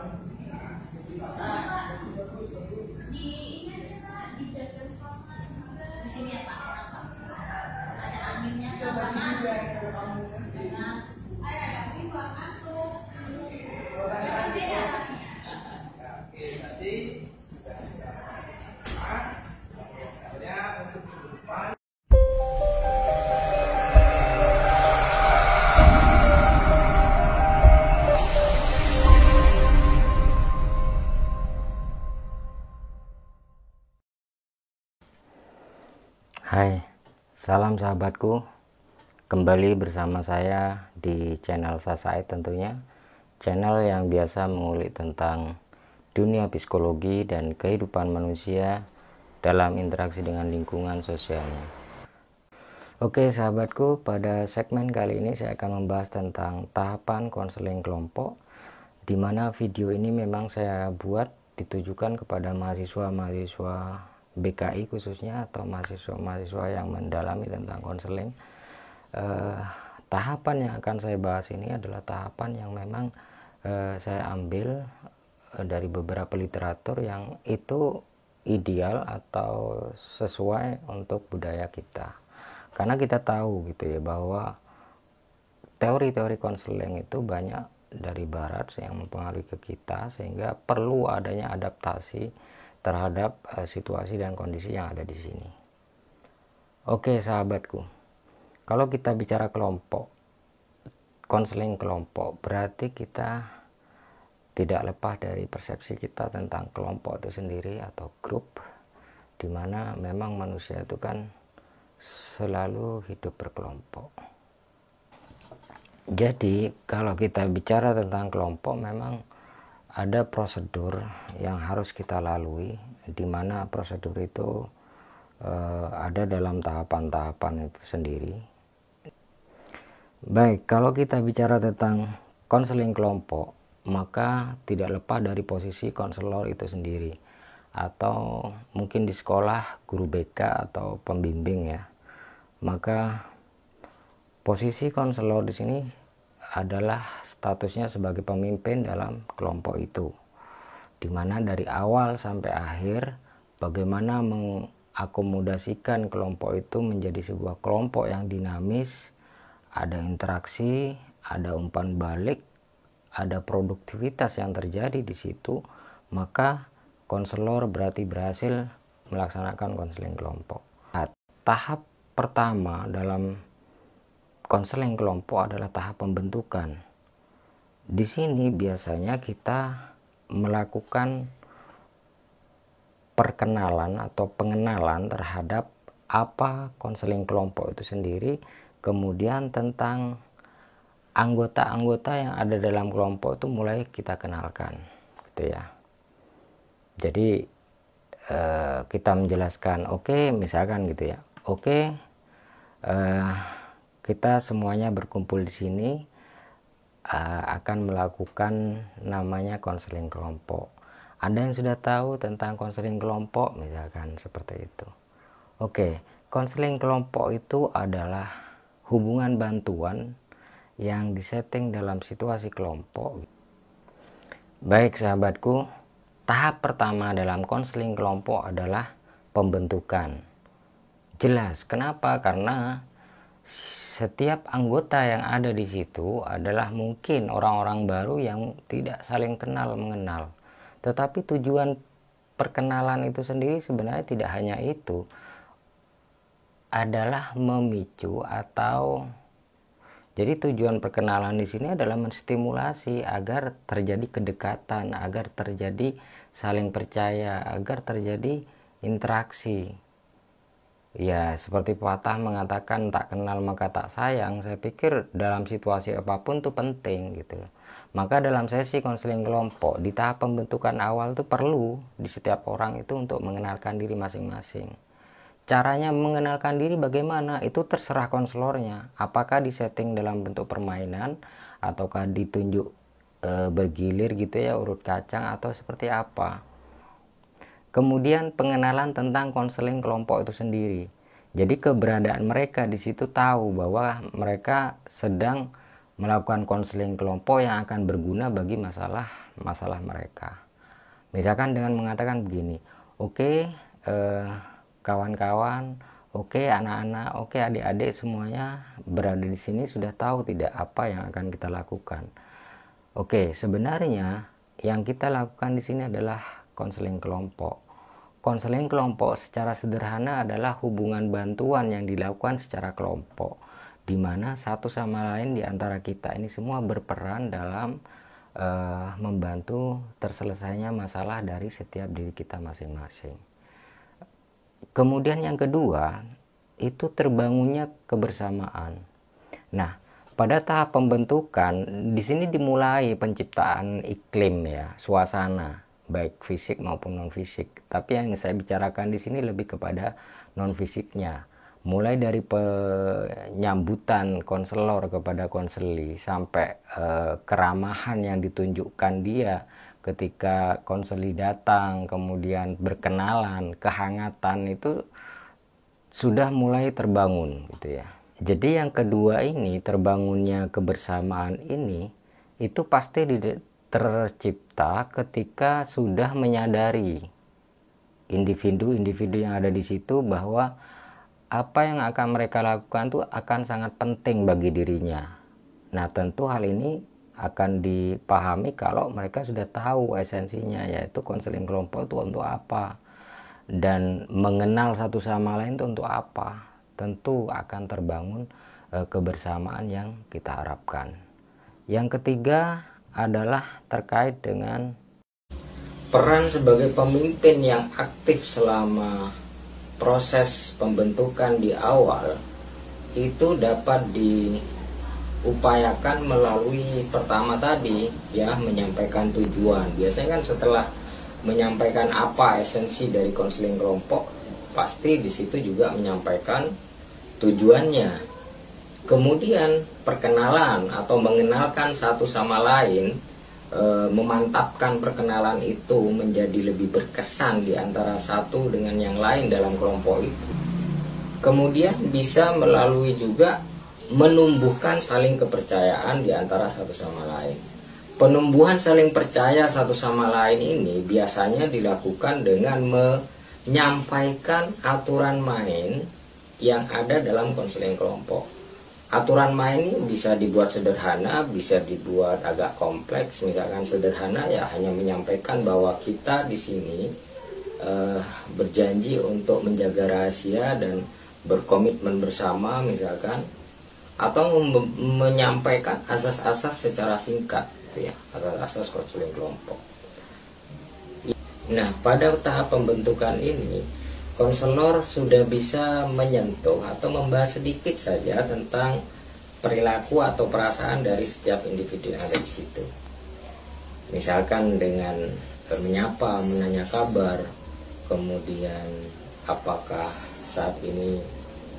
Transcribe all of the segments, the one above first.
Di ini aja dijaga sama di sini ya Pak, kenapa? Ada anginnya sama dengan Hai, salam sahabatku. Kembali bersama saya di channel Sasai tentunya. Channel yang biasa mengulik tentang dunia psikologi dan kehidupan manusia dalam interaksi dengan lingkungan sosialnya. Oke sahabatku, pada segmen kali ini saya akan membahas tentang tahapan konseling kelompok, di mana video ini memang saya buat ditujukan kepada mahasiswa-mahasiswa BKI khususnya, atau mahasiswa-mahasiswa yang mendalami tentang konseling. Tahapan yang akan saya bahas ini adalah tahapan yang memang saya ambil dari beberapa literatur yang itu ideal atau sesuai untuk budaya kita, karena kita tahu gitu ya bahwa teori-teori konseling itu banyak dari barat yang mempengaruhi ke kita, sehingga perlu adanya adaptasi terhadap situasi dan kondisi yang ada di sini. Oke sahabatku, kalau kita bicara kelompok, konseling kelompok, berarti kita tidak lepas dari persepsi kita tentang kelompok itu sendiri atau grup, dimana memang manusia itu kan selalu hidup berkelompok. Jadi kalau kita bicara tentang kelompok, memang ada prosedur yang harus kita lalui, di mana prosedur itu ada dalam tahapan-tahapan itu sendiri. Baik, kalau kita bicara tentang konseling kelompok, maka tidak lepas dari posisi konselor itu sendiri, atau mungkin di sekolah guru BK atau pembimbing ya. Maka posisi konselor di sini adalah statusnya sebagai pemimpin dalam kelompok itu, dimana dari awal sampai akhir bagaimana mengakomodasikan kelompok itu menjadi sebuah kelompok yang dinamis, ada interaksi, ada umpan balik, ada produktivitas yang terjadi di situ, maka konselor berarti berhasil melaksanakan konseling kelompok. Tahap pertama dalam konseling kelompok adalah tahap pembentukan. Di sini biasanya kita melakukan perkenalan atau pengenalan terhadap apa konseling kelompok itu sendiri, kemudian tentang anggota-anggota yang ada dalam kelompok itu mulai kita kenalkan, gitu ya. Jadi kita menjelaskan, oke, misalkan gitu ya, oke, kita semuanya berkumpul di sini akan melakukan namanya konseling kelompok. Ada yang sudah tahu tentang konseling kelompok, misalkan seperti itu. Oke, konseling kelompok itu adalah hubungan bantuan yang disetting dalam situasi kelompok. Baik sahabatku, tahap pertama dalam konseling kelompok adalah pembentukan. Jelas, kenapa? Karena setiap anggota yang ada di situ adalah mungkin orang-orang baru yang tidak saling kenal mengenal. Tetapi tujuan perkenalan itu sendiri sebenarnya tidak hanya itu, adalah memicu atau jadi tujuan perkenalan di sini adalah menstimulasi agar terjadi kedekatan, agar terjadi saling percaya, agar terjadi interaksi. Ya, seperti pepatah mengatakan tak kenal maka tak sayang. Saya pikir dalam situasi apapun itu penting gitu. Maka dalam sesi konseling kelompok di tahap pembentukan awal itu perlu di setiap orang itu untuk mengenalkan diri masing-masing. Caranya mengenalkan diri bagaimana? Itu terserah konselornya. Apakah disetting dalam bentuk permainan ataukah ditunjuk bergilir gitu ya, urut kacang, atau seperti apa? Kemudian pengenalan tentang konseling kelompok itu sendiri. Jadi keberadaan mereka di situ tahu bahwa mereka sedang melakukan konseling kelompok yang akan berguna bagi masalah masalah mereka. Misalkan dengan mengatakan begini, oke, kawan-kawan, oke anak-anak, oke adik-adik semuanya berada di sini sudah tahu tidak apa yang akan kita lakukan. Oke, sebenarnya yang kita lakukan di sini adalah konseling kelompok. Konseling kelompok secara sederhana adalah hubungan bantuan yang dilakukan secara kelompok, di mana satu sama lain di antara kita ini semua berperan dalam membantu terselesainya masalah dari setiap diri kita masing-masing. Kemudian yang kedua, itu terbangunnya kebersamaan. Nah, pada tahap pembentukan di sini dimulai penciptaan iklim ya, suasana baik fisik maupun non fisik. Tapi yang saya bicarakan di sini lebih kepada non fisiknya. Mulai dari penyambutan konselor kepada konseli sampai keramahan yang ditunjukkan dia ketika konseli datang, kemudian berkenalan, kehangatan itu sudah mulai terbangun gitu ya. Jadi yang kedua ini, terbangunnya kebersamaan ini itu pasti tercipta ketika sudah menyadari individu-individu yang ada di situ bahwa apa yang akan mereka lakukan itu akan sangat penting bagi dirinya. Nah, tentu hal ini akan dipahami kalau mereka sudah tahu esensinya, yaitu konseling kelompok itu untuk apa dan mengenal satu sama lain itu untuk apa. Tentu akan terbangun kebersamaan yang kita harapkan. Yang ketiga adalah terkait dengan peran sebagai pemimpin yang aktif selama proses pembentukan di awal. Itu dapat diupayakan melalui pertama tadi ya, menyampaikan tujuan. Biasanya kan setelah menyampaikan apa esensi dari konseling kelompok, pasti di situ juga menyampaikan tujuannya. Kemudian perkenalan atau mengenalkan satu sama lain, memantapkan perkenalan itu menjadi lebih berkesan di antara satu dengan yang lain dalam kelompok itu. Kemudian bisa melalui juga menumbuhkan saling kepercayaan di antara satu sama lain. Penumbuhan saling percaya satu sama lain ini biasanya dilakukan dengan menyampaikan aturan main yang ada dalam konseling kelompok. Aturan main ini bisa dibuat sederhana, bisa dibuat agak kompleks. Misalkan sederhana ya hanya menyampaikan bahwa kita di sini berjanji untuk menjaga rahasia dan berkomitmen bersama misalkan, atau menyampaikan asas-asas secara singkat gitu ya, asas-asas konseling kelompok. Nah, pada tahap pembentukan ini konselor sudah bisa menyentuh atau membahas sedikit saja tentang perilaku atau perasaan dari setiap individu yang ada di situ. Misalkan dengan menyapa, menanya kabar, kemudian apakah saat ini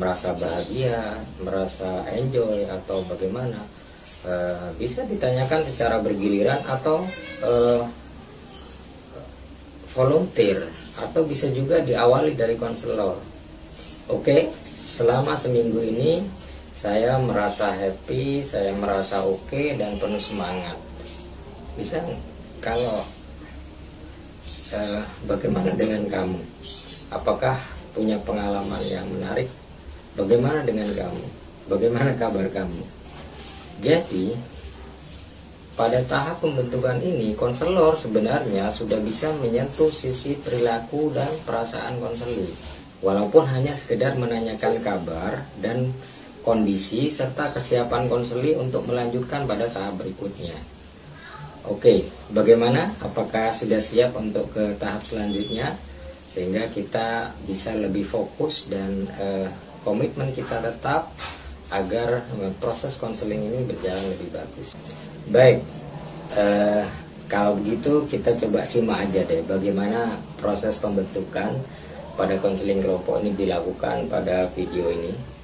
merasa bahagia, merasa enjoy atau bagaimana, bisa ditanyakan secara bergiliran atau volunteer, atau bisa juga diawali dari konselor. Oke, selama seminggu ini saya merasa happy, saya merasa oke dan penuh semangat. Bisa kalau bagaimana dengan kamu? Apakah punya pengalaman yang menarik? Bagaimana dengan kamu? Bagaimana kabar kamu? Jadi pada tahap pembentukan ini, konselor sebenarnya sudah bisa menyentuh sisi perilaku dan perasaan konseli, walaupun hanya sekedar menanyakan kabar dan kondisi serta kesiapan konseli untuk melanjutkan pada tahap berikutnya. Oke, bagaimana? Apakah sudah siap untuk ke tahap selanjutnya? Sehingga kita bisa lebih fokus dan komitmen kita tetap agar proses konseling ini berjalan lebih bagus. Baik, kalau begitu kita coba simak aja deh bagaimana proses pembentukan pada konseling kelompok ini dilakukan pada video ini.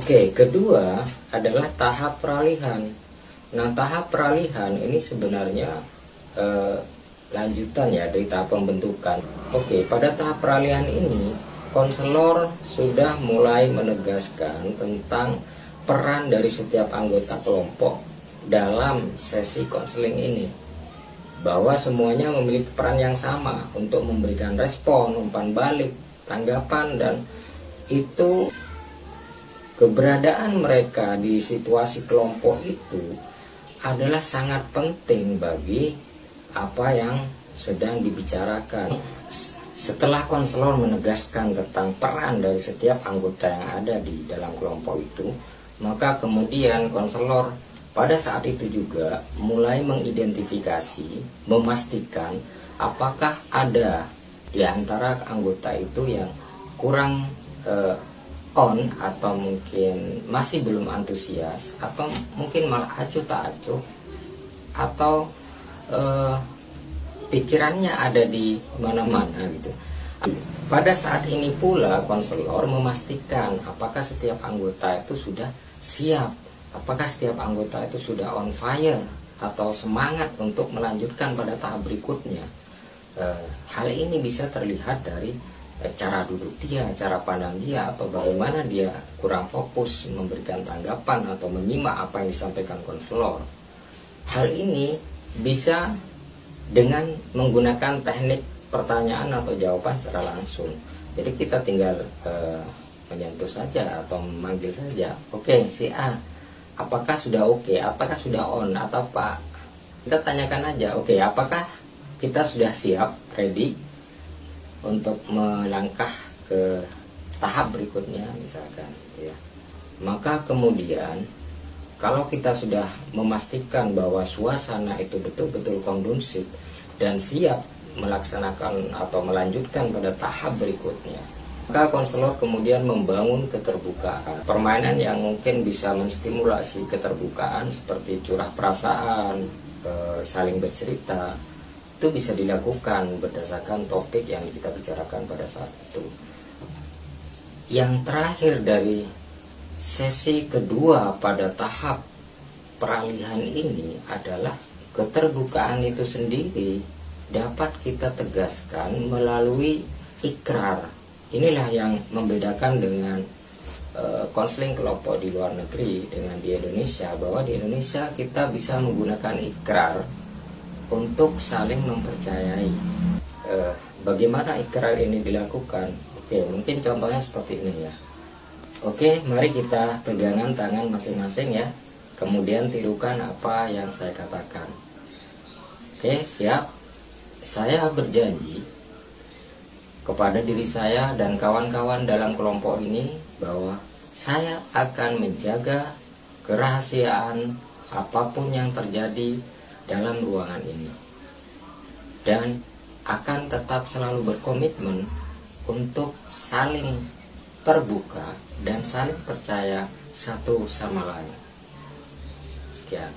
Oke, kedua adalah tahap peralihan. Nah, tahap peralihan ini sebenarnya lanjutan ya dari tahap pembentukan. Oke, pada tahap peralihan ini konselor sudah mulai menegaskan tentang peran dari setiap anggota kelompok dalam sesi konseling ini, bahwa semuanya memiliki peran yang sama untuk memberikan respon, umpan balik, tanggapan, dan itu keberadaan mereka di situasi kelompok itu adalah sangat penting bagi apa yang sedang dibicarakan. Setelah konselor menegaskan tentang peran dari setiap anggota yang ada di dalam kelompok itu, maka kemudian konselor pada saat itu juga mulai mengidentifikasi, memastikan apakah ada di antara anggota itu yang kurang on, atau mungkin masih belum antusias, atau mungkin malah acuh tak acuh, atau pikirannya ada di mana-mana gitu. Pada saat ini pula konselor memastikan apakah setiap anggota itu sudah siap, apakah setiap anggota itu sudah on fire atau semangat untuk melanjutkan pada tahap berikutnya. Hal ini bisa terlihat dari cara duduk dia, cara pandang dia, atau bagaimana dia kurang fokus memberikan tanggapan atau menyimak apa yang disampaikan konselor. Hal ini bisa dengan menggunakan teknik pertanyaan atau jawaban secara langsung. Jadi kita tinggal menyentuh saja atau memanggil saja. Oke, si A, apakah sudah oke? Apakah sudah on? Atau Pak? Kita tanyakan aja, oke, apakah kita sudah siap, ready untuk melangkah ke tahap berikutnya misalkan, gitu ya. Maka kemudian kalau kita sudah memastikan bahwa suasana itu betul-betul kondusif dan siap melaksanakan atau melanjutkan pada tahap berikutnya, maka konselor kemudian membangun keterbukaan. Permainan yang mungkin bisa menstimulasi keterbukaan seperti curah perasaan, saling bercerita, itu bisa dilakukan berdasarkan topik yang kita bicarakan pada saat itu. Yang terakhir dari sesi kedua pada tahap peralihan ini adalah keterbukaan itu sendiri dapat kita tegaskan melalui ikrar. Inilah yang membedakan dengan konseling kelompok di luar negeri dengan di Indonesia, bahwa di Indonesia kita bisa menggunakan ikrar untuk saling mempercayai. Bagaimana ikrar ini dilakukan? Oke, mungkin contohnya seperti ini ya. Oke, mari kita pegangan tangan masing-masing ya. Kemudian tirukan apa yang saya katakan. Oke, siap. Saya berjanji kepada diri saya dan kawan-kawan dalam kelompok ini bahwa saya akan menjaga kerahasiaan apapun yang terjadi dalam ruangan ini, dan akan tetap selalu berkomitmen untuk saling terbuka dan saling percaya satu sama lain. Sekian.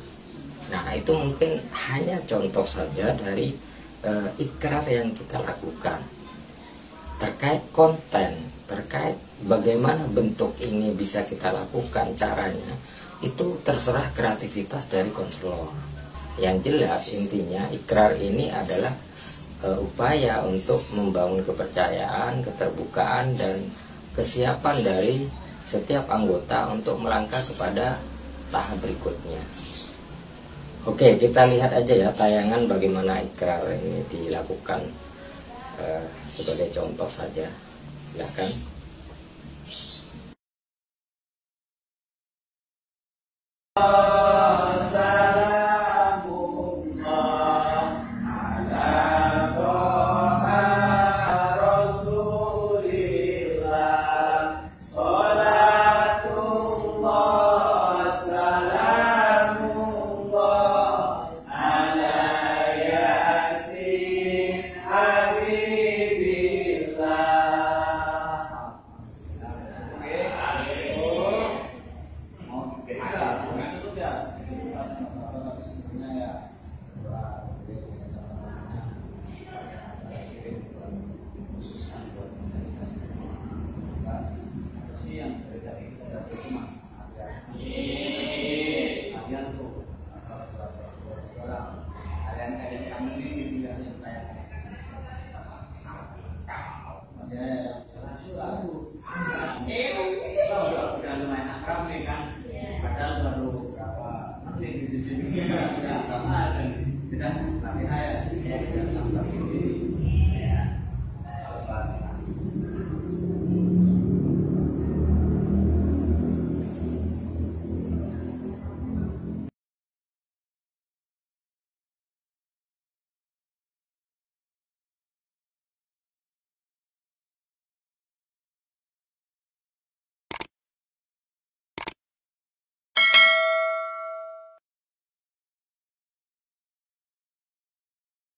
Nah, itu mungkin hanya contoh saja dari ikrar yang kita lakukan. Terkait konten, terkait bagaimana bentuk ini bisa kita lakukan, caranya itu terserah kreativitas dari konselor. Yang jelas intinya ikrar ini adalah upaya untuk membangun kepercayaan, keterbukaan, dan kesiapan dari setiap anggota untuk melangkah kepada tahap berikutnya. Oke, kita lihat aja ya tayangan bagaimana ikrar ini dilakukan sebagai contoh saja. Silakan. yang saya ya udah lumayan akrab nih kan, padahal baru berapa menit di sini ya, sama dan kita nanti saya kita